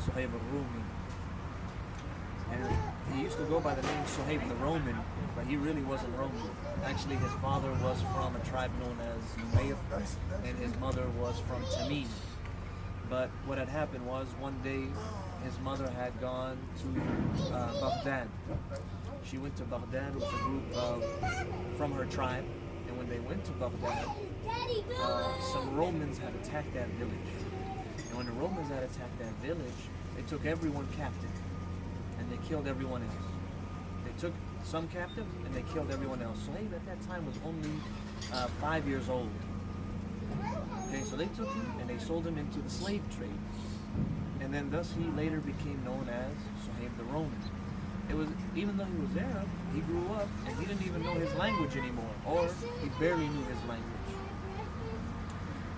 Suhaib Ar-roomi. And he used to go by the name Suhaib the Roman, but he really wasn't Roman. Actually, his father was from a tribe known as Umayyad, and his mother was from Tamim. But what had happened was, one day his mother had gone to Baghdad. She went to Baghdad with a group from her tribe, and when they went to Baghdad, some Romans had attacked that village. And when the Romans had attacked that village, they took everyone captive, and they killed everyone else. They took some captive, and they killed everyone else. Suhaib at that time was only 5 years old. Okay, so they took him and they sold him into the slave trade. And then thus he later became known as Suhaib the Roman. It was, even though he was Arab, he grew up and he didn't even know his language anymore, or he barely knew his language.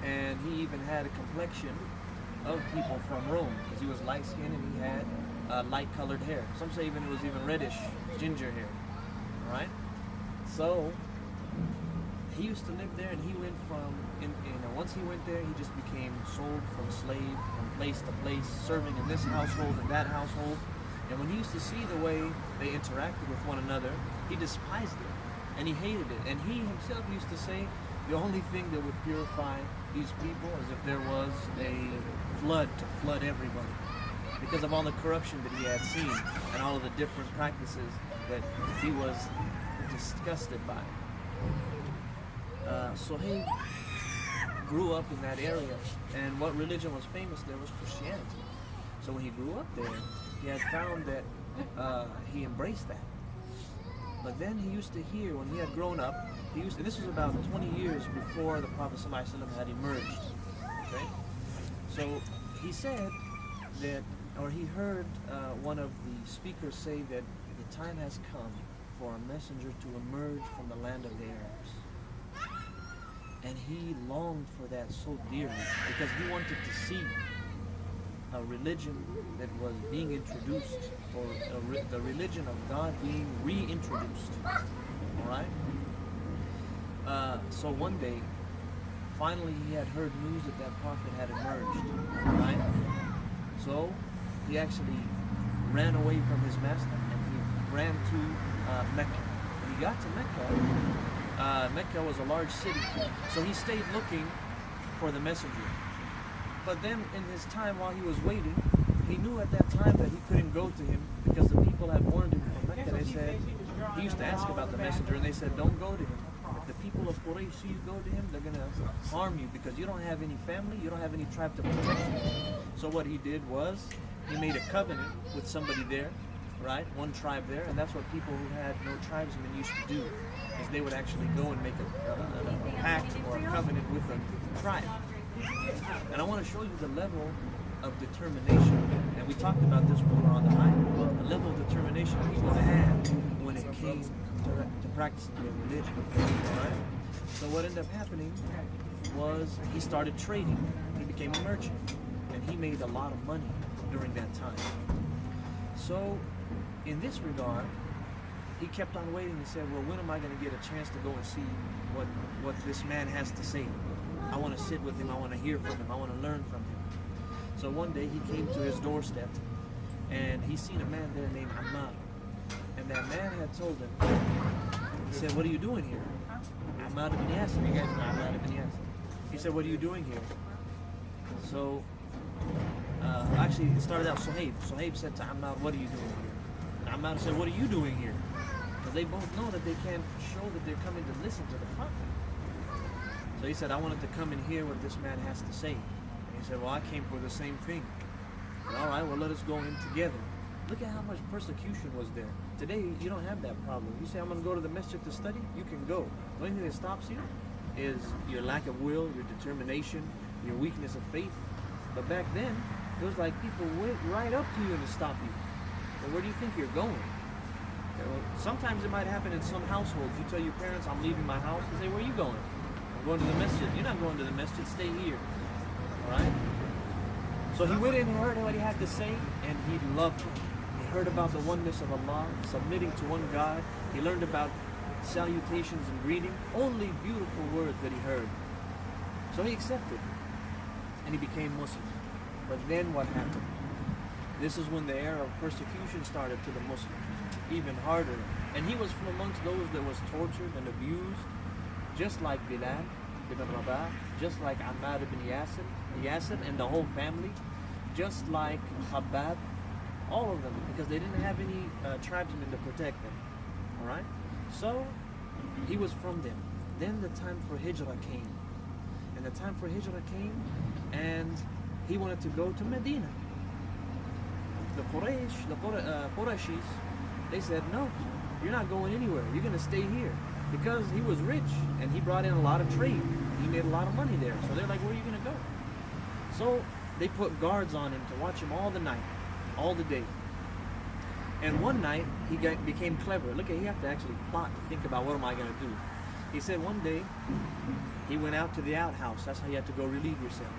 And he even had a complexion of people from Rome, because he was light-skinned and he had light-colored hair. Some say even it was even reddish, ginger hair. All right? So he used to live there, and he went from, once he went there, he just became sold from slave, from place to place, serving in this household and that household. And when he used to see the way they interacted with one another, he despised it, and he hated it. And he himself used to say, the only thing that would purify these people is if there was a flood to flood everybody, because of all the corruption that he had seen and all of the different practices that he was disgusted by. Suhaib grew up in that area, and what religion was famous there was Christianity. So when he grew up there, he had found that he embraced that. But then he used to hear, when he had grown up, and this was about 20 years before the Prophet ﷺ had emerged. Okay? So he said that, or he heard one of the speakers say that the time has come for a messenger to emerge from the land of the Arabs. And he longed for that so dearly, because he wanted to see a religion that was being introduced, or the religion of God being reintroduced. Alright? So one day, finally he had heard news that that prophet had emerged. Right? So he actually ran away from his master, and he ran to Mecca. When he got to Mecca, Mecca was a large city, so he stayed looking for the messenger. But then in his time while he was waiting, he knew at that time that he couldn't go to him, because the people had warned him from Mecca. They said, he used to ask about the messenger, and they said, don't go to him. If the people of Quraysh see you go to him, they're going to harm you, because you don't have any family, you don't have any tribe to protect you. So what he did was, he made a covenant with somebody there, right? One tribe there, and that's what people who had no tribesmen used to do, is they would actually go and make a pact or a covenant with a tribe. And I want to show you the level of determination, and we talked about this when we were on the high, the level of determination people had when it came to practicing their religion. Right? So what ended up happening was he started trading. He became a merchant, and he made a lot of money during that time. So in this regard, he kept on waiting. He said, well, when am I going to get a chance to go and see what this man has to say? I want to sit with him, I want to hear from him, I want to learn from him. So one day he came to his doorstep, and he seen a man there named Ammar. And that man had told him, he said, what are you doing here? Ammar ibn Yasir, you guys know Ammar ibn Yasir. He said, what are you doing here? So, actually it started out Suhaib. Suhaib said to Ammar, what are you doing here? And Ammar said, what are you doing here? Because they both know that they can't show that they're coming to listen to the Prophet. So he said, I wanted to come and hear what this man has to say. And he said, well, I came for the same thing. Said, all right, well, let us go in together. Look at how much persecution was there. Today, you don't have that problem. You say, I'm going to go to the masjid to study, you can go. The only thing that stops you is your lack of will, your determination, your weakness of faith. But back then, it was like people went right up to you and to stop you. And where do you think you're going? You know, sometimes it might happen in some households. You tell your parents, I'm leaving my house. They say, where are you going? Going to the masjid. You're not going to the masjid, stay here. Alright? So he went in and heard what he had to say, and he loved it. He heard about the oneness of Allah, submitting to one God. He learned about salutations and greeting, only beautiful words that he heard. So he accepted, and he became Muslim. But then what happened? This is when the era of persecution started to the Muslims, even harder. And he was from amongst those that was tortured and abused, just like Bilal ibn Rabah, just like Ammar ibn Yasir and the whole family, just like Khabbab, all of them, because they didn't have any tribesmen to protect them. All right? So he was from them. Then the time for Hijrah came. And the time for Hijrah came, and he wanted to go to Medina. The Qurayshis, they said, no, you're not going anywhere. You're going to stay here. Because he was rich, and he brought in a lot of trade. He made a lot of money there. So they're like, where are you going to go? So they put guards on him to watch him all the night, all the day. And one night, he became clever. Look, you have to actually plot to think about what am I going to do. He said one day, he went out to the outhouse. That's how you have to go relieve yourself.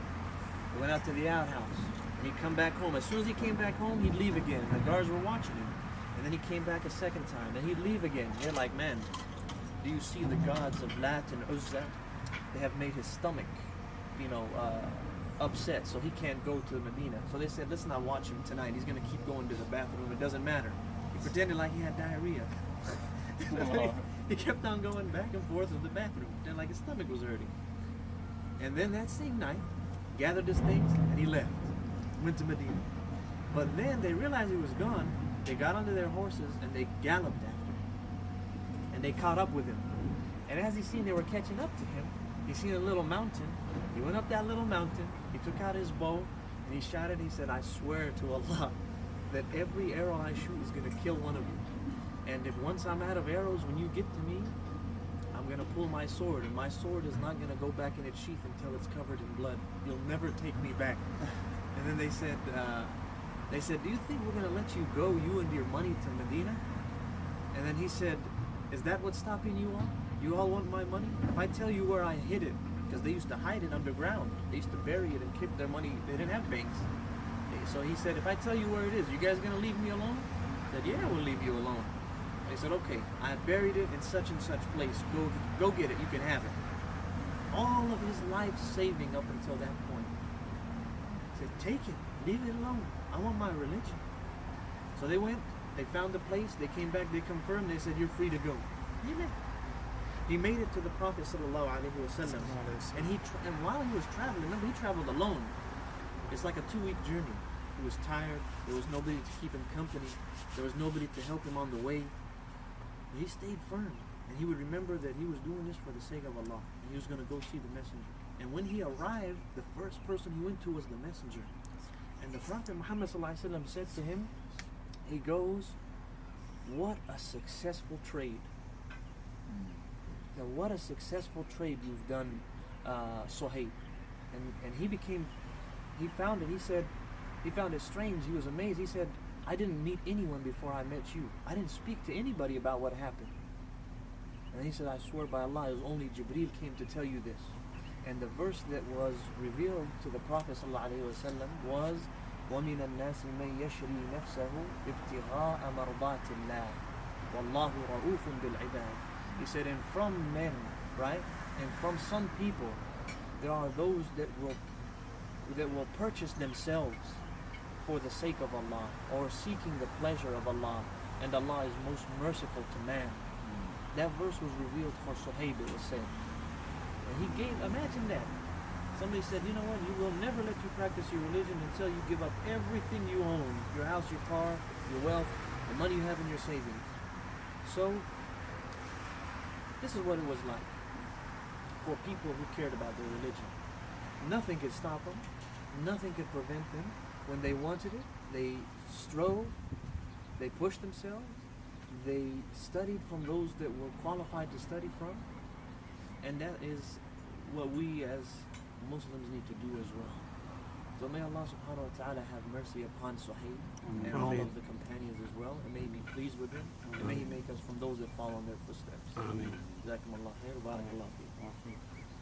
He went out to the outhouse. And he'd come back home. As soon as he came back home, he'd leave again. The guards were watching him. And then he came back a second time. And he'd leave again. They're like, man, do you see the gods of Lat and Uzza? They have made his stomach, upset. So he can't go to Medina. So they said, let's not watch him tonight. He's going to keep going to the bathroom. It doesn't matter. He pretended like he had diarrhea. He kept on going back and forth to the bathroom, and like his stomach was hurting. And then that same night, gathered his things, and he left. Went to Medina. But then they realized he was gone. They got onto their horses, and they galloped after him. And they caught up with him. And as he seen they were catching up to him, he seen a little mountain. He went up that little mountain. He took out his bow, and he shot it. He said, I swear to Allah that every arrow I shoot is going to kill one of you. And if once I'm out of arrows, when you get to me, I'm going to pull my sword. And my sword is not going to go back in its sheath until it's covered in blood. You'll never take me back. And then they said, do you think we're going to let you go, you and your money, to Medina? And then he said, is that what's stopping you all? You all want my money? If I tell you where I hid it, because they used to hide it underground. They used to bury it and keep their money. They didn't have banks. So he said, if I tell you where it is, you guys going to leave me alone? I said, yeah, we'll leave you alone. They said, okay, I buried it in such and such place. Go get it. You can have it. All of his life saving up until that point. He said, take it. Leave it alone. I want my religion. So they went. They found the place. They came back. They confirmed. They said, you're free to go. He left. He made it to the Prophet sallallahu alaihi wasallam. And while he was traveling, remember, he traveled alone. It's like a 2-week journey. He was tired. There was nobody to keep him company. There was nobody to help him on the way. He stayed firm, and he would remember that he was doing this for the sake of Allah, and he was going to go see the messenger. And when he arrived, the first person he went to was the messenger. And the Prophet Muhammad ﷺ said to him, he goes, what a successful trade. Now, what a successful trade you've done, Suhaib. And he found it, he found it strange, he was amazed. He said, I didn't meet anyone before I met you. I didn't speak to anybody about what happened. And he said, I swear by Allah, it was only Jibreel came to tell you this. And the verse that was revealed to the Prophet ﷺ was, وَمِنَ النَّاسِ مَنْ يَشْرِي نَفْسَهُ ابْتِغَاءَ مَرْضَاتِ اللَّهِ وَاللَّهُ رَؤُوفٌ بِالْعِبَادِ. He said, and from men, right, and from some people, there are those that will purchase themselves for the sake of Allah, or seeking the pleasure of Allah, and Allah is most merciful to man. That verse was revealed for Suhaib, it was said. And he gave, imagine that. Somebody said, you know what, you will never let you practice your religion until you give up everything you own, your house, your car, your wealth, the money you have in your savings. So, this is what it was like for people who cared about their religion. Nothing could stop them. Nothing could prevent them. When they wanted it, they strove, they pushed themselves, they studied from those that were qualified to study from, and that is what we as Muslims need to do as well. So may Allah subhanahu wa ta'ala have mercy upon Suhaib and all of the companions as well, and may he be pleased with them, and may he make us from those that follow in their footsteps. Ameen. Jazakumullah khair, barakallahu feekum.